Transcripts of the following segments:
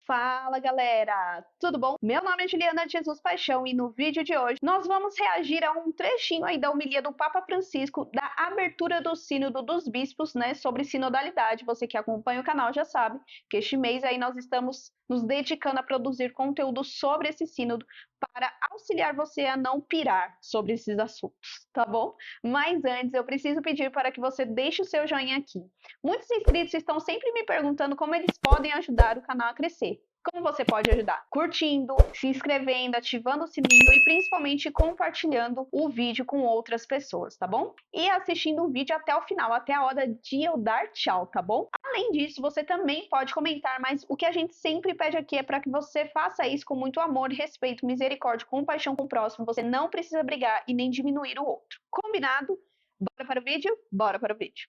Fala galera, tudo bom? Meu nome é Juliana de Jesus Paixão e no vídeo de hoje nós vamos reagir a um trechinho aí da homilia do Papa Francisco da abertura do Sínodo dos Bispos, né, sobre sinodalidade. Você que acompanha o canal já sabe que este mês aí nós estamos nos dedicando a produzir conteúdo sobre esse sínodo para auxiliar você a não pirar sobre esses assuntos, tá bom? Mas antes eu preciso pedir para que você deixe o seu joinha aqui. Muitos inscritos estão sempre me perguntando como eles podem ajudar o canal a crescer. Como você pode ajudar? Curtindo, se inscrevendo, ativando o sininho e principalmente compartilhando o vídeo com outras pessoas, tá bom? E assistindo o vídeo até o final, até a hora de eu dar tchau, tá bom? Além disso, você também pode comentar, mas o que a gente sempre pede aqui é para que você faça isso com muito amor, respeito, misericórdia, compaixão com o próximo. Você não precisa brigar e nem diminuir o outro. Combinado? Bora para o vídeo? Bora para o vídeo.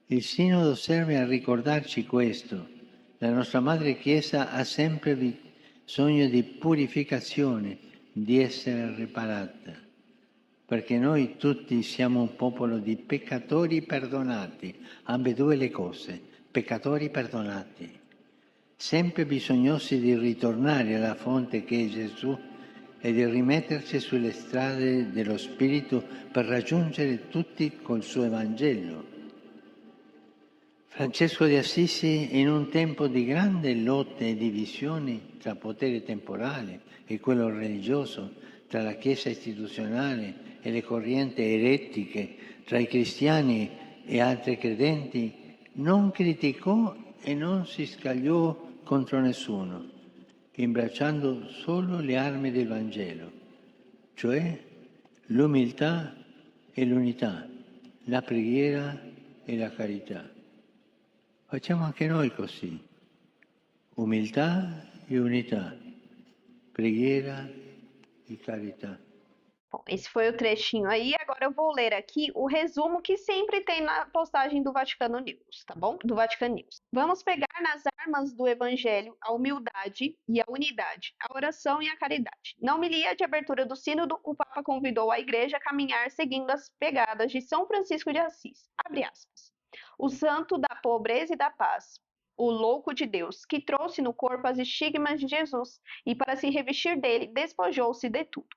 Il Sinodo serve a ricordarci questo. La nostra Madre Chiesa ha sempre bisogno di purificazione, di essere riparata, perché noi tutti siamo un popolo di peccatori perdonati, ambedue le cose, peccatori perdonati, sempre bisognosi di ritornare alla fonte che è Gesù e di rimetterci sulle strade dello Spirito per raggiungere tutti col suo Evangelo. Francesco di Assisi, in un tempo di grande lotte e divisioni tra potere temporale e quello religioso, tra la Chiesa istituzionale e le correnti eretiche, tra i cristiani e altri credenti, non criticò e non si scagliò contro nessuno, imbracciando solo le armi del Vangelo, cioè l'umiltà e l'unità, la preghiera e la carità. Facciamo anche noi così, umiltà e unità, preghiera e carità. Bom, esse foi o trechinho aí. Agora eu vou ler aqui o resumo que sempre tem na postagem do Vaticano News, tá bom? Do Vatican News. Vamos pegar nas armas do Evangelho a humildade e a unidade, a oração e a caridade. Na homilia de abertura do Sínodo, o Papa convidou a Igreja a caminhar seguindo as pegadas de São Francisco de Assis. Abre aspas. O santo da pobreza e da paz, o louco de Deus, que trouxe no corpo as estigmas de Jesus e, para se revestir dele, despojou-se de tudo.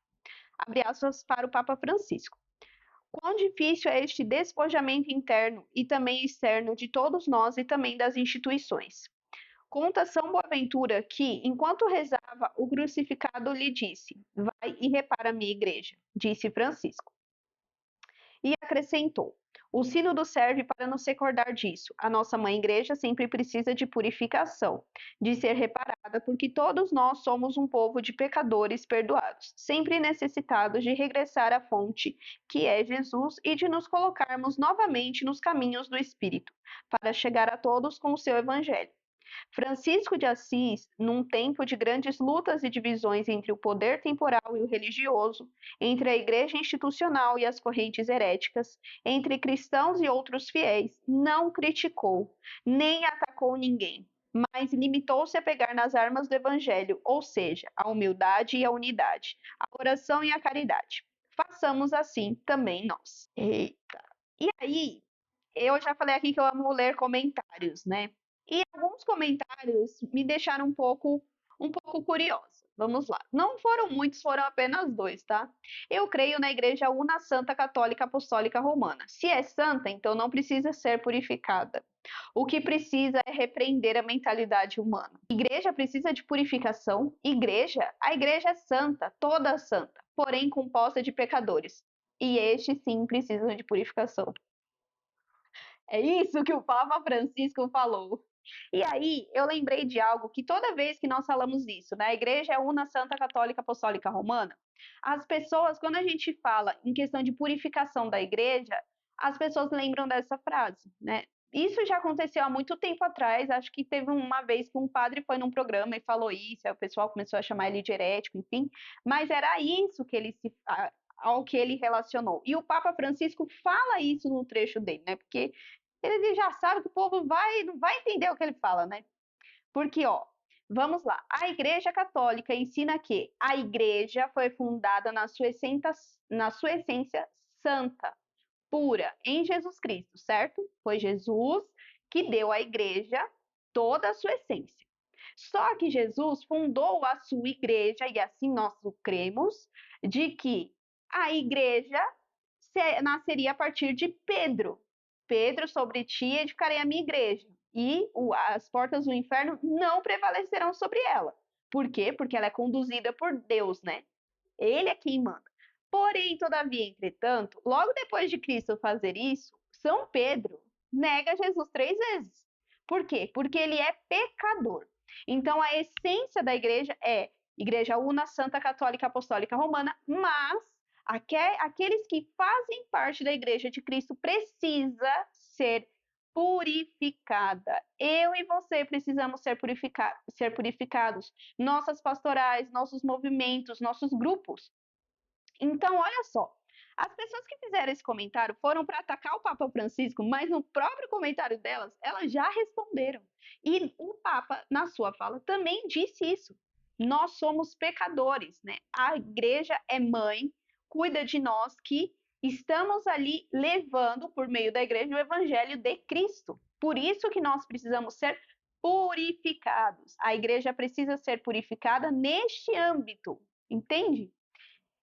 Abre aspas para o Papa Francisco. Quão difícil é este despojamento interno e também externo de todos nós e também das instituições. Conta São Boaventura que, enquanto rezava, o crucificado lhe disse: Vai e repara a minha igreja, disse Francisco. E acrescentou: o sínodo serve para nos recordar disso. A nossa mãe igreja sempre precisa de purificação, de ser reparada, porque todos nós somos um povo de pecadores perdoados, sempre necessitados de regressar à fonte, que é Jesus, e de nos colocarmos novamente nos caminhos do Espírito, para chegar a todos com o seu evangelho. Francisco de Assis, num tempo de grandes lutas e divisões entre o poder temporal e o religioso, entre a igreja institucional e as correntes heréticas, entre cristãos e outros fiéis, não criticou, nem atacou ninguém, mas limitou-se a pegar nas armas do evangelho, ou seja, a humildade e a unidade, a oração e a caridade. Façamos assim também nós. Eita! E aí, eu já falei aqui que eu amo ler comentários, né? E alguns comentários me deixaram um pouco curiosa. Vamos lá. Não foram muitos, foram apenas dois, tá? Eu creio na Igreja Una Santa Católica Apostólica Romana. Se é santa, então não precisa ser purificada. O que precisa é repreender a mentalidade humana. Igreja precisa de purificação? A igreja é santa, toda santa, porém composta de pecadores. E estes sim precisam de purificação. É isso que o Papa Francisco falou. E aí, eu lembrei de algo que toda vez que nós falamos isso, né? A Igreja é Una Santa Católica Apostólica Romana. As pessoas, quando a gente fala em questão de purificação da Igreja, as pessoas lembram dessa frase, né? Isso já aconteceu há muito tempo atrás. Acho que teve uma vez que um padre foi num programa e falou isso, aí o pessoal começou a chamar ele de herético, enfim. Mas era isso que ao que ele relacionou. E o Papa Francisco fala isso no trecho dele, né? Porque ele já sabe que o povo não vai entender o que ele fala, né? Porque, ó, vamos lá. A Igreja Católica ensina que a Igreja foi fundada na sua essência santa, pura, em Jesus Cristo, certo? Foi Jesus que deu à Igreja toda a sua essência. Só que Jesus fundou a sua igreja, e assim nós o cremos, de que a igreja nasceria a partir de Pedro. Pedro, sobre ti edificarei a minha igreja, e as portas do inferno não prevalecerão sobre ela. Por quê? Porque ela é conduzida por Deus, né? Ele é quem manda. Porém, todavia, entretanto, logo depois de Cristo fazer isso, São Pedro nega Jesus 3 vezes. Por quê? Porque ele é pecador. Então, a essência da igreja é Igreja Una, Santa, Católica, Apostólica, Romana, mas aqueles que fazem parte da igreja de Cristo precisa ser purificada. Eu e você precisamos ser purificados. Nossas pastorais, nossos movimentos, nossos grupos. Então, olha só, as pessoas que fizeram esse comentário foram para atacar o Papa Francisco, mas no próprio comentário delas, elas já responderam. E o Papa, na sua fala, também disse isso. Nós somos pecadores, né? A igreja é mãe, cuida de nós, que estamos ali levando, por meio da igreja, o evangelho de Cristo. Por isso que nós precisamos ser purificados. A igreja precisa ser purificada neste âmbito, entende?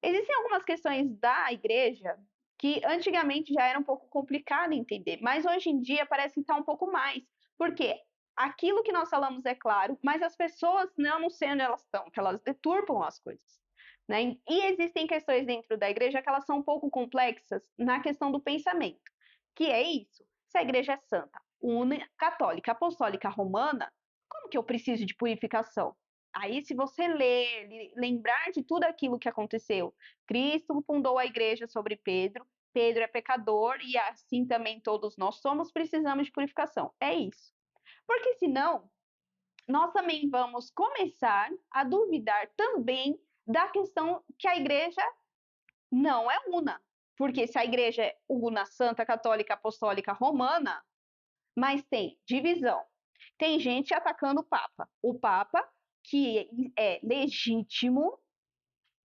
Existem algumas questões da igreja que antigamente já era um pouco complicado entender, mas hoje em dia parece estar um pouco mais, porque aquilo que nós falamos é claro, mas as pessoas não sei onde elas estão, que elas deturpam as coisas, né? E existem questões dentro da igreja que elas são um pouco complexas na questão do pensamento, que é isso: se a igreja é santa, una, católica, apostólica, romana, como que eu preciso de purificação? Aí, se você ler, lembrar de tudo aquilo que aconteceu, Cristo fundou a igreja sobre Pedro, Pedro é pecador e assim também todos nós somos, precisamos de purificação. É isso. Porque senão, nós também vamos começar a duvidar também da questão que a igreja não é una. Porque se a igreja é una, santa, católica, apostólica, romana, mas tem divisão. Tem gente atacando o Papa. O Papa, que é legítimo,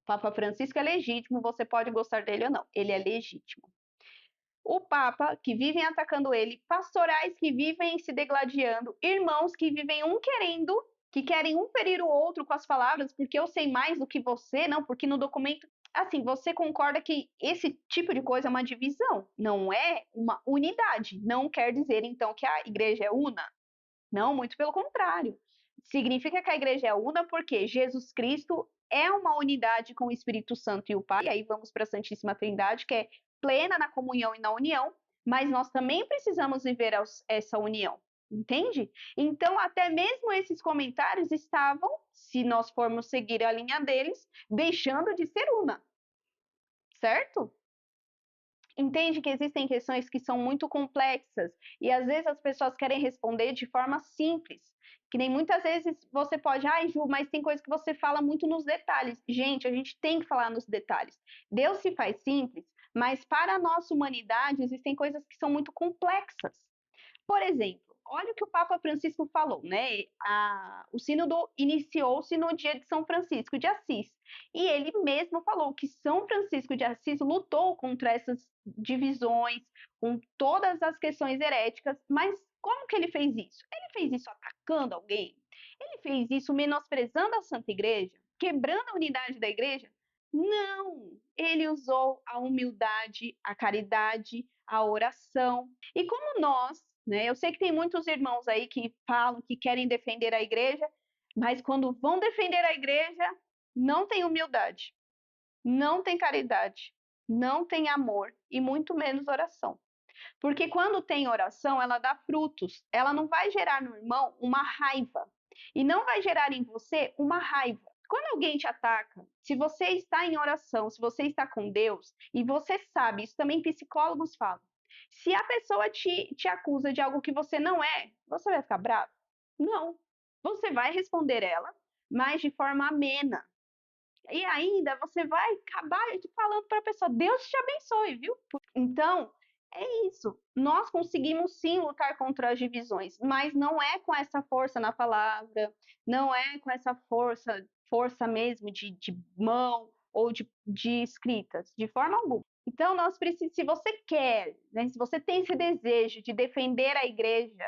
Papa Francisco é legítimo, você pode gostar dele ou não, ele é legítimo. O Papa, que vivem atacando ele, pastorais que vivem se degladiando, irmãos que vivem que querem um ferir o outro com as palavras, porque eu sei mais do que você, não, porque no documento, assim, você concorda que esse tipo de coisa é uma divisão, não é uma unidade. Não quer dizer, então, que a igreja é una. Não, muito pelo contrário. Significa que a igreja é una porque Jesus Cristo é uma unidade com o Espírito Santo e o Pai. E aí vamos para a Santíssima Trindade, que é plena na comunhão e na união, mas nós também precisamos viver essa união, entende? Então, até mesmo esses comentários estavam, se nós formos seguir a linha deles, deixando de ser una, certo? Entende que existem questões que são muito complexas e às vezes as pessoas querem responder de forma simples. Que nem muitas vezes você pode, ai, Ju, mas tem coisa que você fala muito nos detalhes. Gente, a gente tem que falar nos detalhes. Deus se faz simples, mas para a nossa humanidade existem coisas que são muito complexas. Por exemplo, olha o que o Papa Francisco falou, né? O sínodo iniciou-se no dia de São Francisco de Assis. E ele mesmo falou que São Francisco de Assis lutou contra essas divisões, com todas as questões heréticas, mas como que ele fez isso? Ele fez isso atacando alguém? Ele fez isso menosprezando a Santa Igreja? Quebrando a unidade da Igreja? Não! Ele usou a humildade, a caridade, a oração. E como nós, né? Eu sei que tem muitos irmãos aí que falam que querem defender a igreja, mas quando vão defender a igreja, não tem humildade, não tem caridade, não tem amor e muito menos oração. Porque quando tem oração, ela dá frutos. Ela não vai gerar no irmão uma raiva e não vai gerar em você uma raiva. Quando alguém te ataca, se você está em oração, se você está com Deus, e você sabe, isso também psicólogos falam, se a pessoa te acusa de algo que você não é, você vai ficar bravo? Não. Você vai responder ela, mas de forma amena. E ainda você vai acabar falando para a pessoa, Deus te abençoe, viu? Então, é isso. Nós conseguimos sim lutar contra as divisões, mas não é com essa força na palavra, não é com essa força mesmo de mão ou de escritas, de forma alguma. Então, nós precisamos, se você quer, né, se você tem esse desejo de defender a igreja,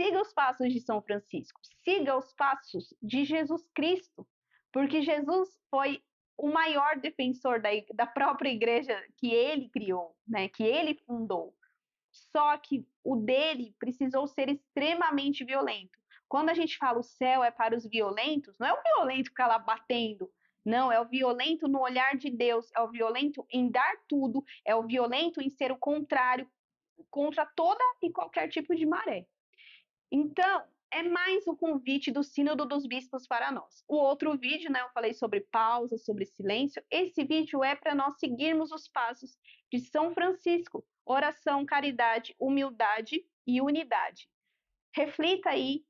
siga os passos de São Francisco, siga os passos de Jesus Cristo, porque Jesus foi o maior defensor da própria igreja que ele criou, né, que ele fundou. Só que o dele precisou ser extremamente violento. Quando a gente fala o céu é para os violentos, não é o violento ficar lá batendo, não, é o violento no olhar de Deus, é o violento em dar tudo, é o violento em ser o contrário contra toda e qualquer tipo de maré. Então, é mais o convite do Sínodo dos Bispos para nós. O outro vídeo, né, eu falei sobre pausa, sobre silêncio. Esse vídeo é para nós seguirmos os passos de São Francisco: oração, caridade, humildade e unidade. Reflita aí.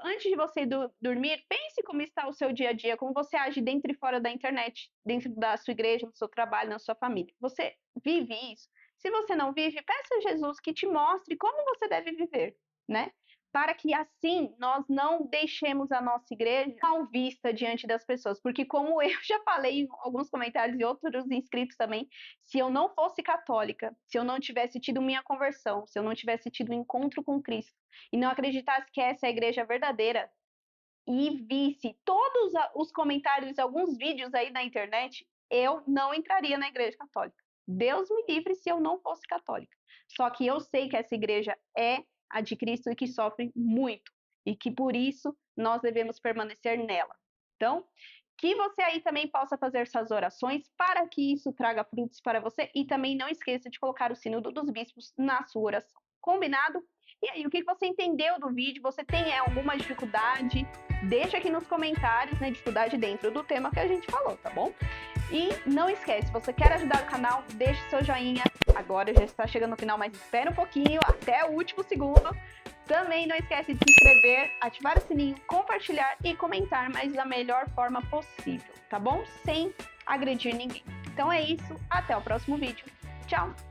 Antes de você dormir, pense como está o seu dia a dia, como você age dentro e fora da internet, dentro da sua igreja, no seu trabalho, na sua família. Você vive isso? Se você não vive, peça a Jesus que te mostre como você deve viver, né? Para que assim nós não deixemos a nossa igreja mal vista diante das pessoas. Porque como eu já falei em alguns comentários e outros inscritos também, se eu não fosse católica, se eu não tivesse tido minha conversão, se eu não tivesse tido um encontro com Cristo, e não acreditasse que essa é a igreja verdadeira, e visse todos os comentários, alguns vídeos aí na internet, eu não entraria na igreja católica. Deus me livre se eu não fosse católica. Só que eu sei que essa igreja é a de Cristo e que sofre muito, e que por isso nós devemos permanecer nela. Então, que você aí também possa fazer essas orações para que isso traga frutos para você, e também não esqueça de colocar o Sínodo dos Bispos na sua oração. Combinado? E aí, o que você entendeu do vídeo? Você tem alguma dificuldade? Deixa aqui nos comentários, né, dificuldade dentro do tema que a gente falou, tá bom? E não esquece, se você quer ajudar o canal, deixe seu joinha. Agora já está chegando no final, mas espera um pouquinho, até o último segundo. Também não esquece de se inscrever, ativar o sininho, compartilhar e comentar, mas da melhor forma possível, tá bom? Sem agredir ninguém. Então é isso, até o próximo vídeo. Tchau!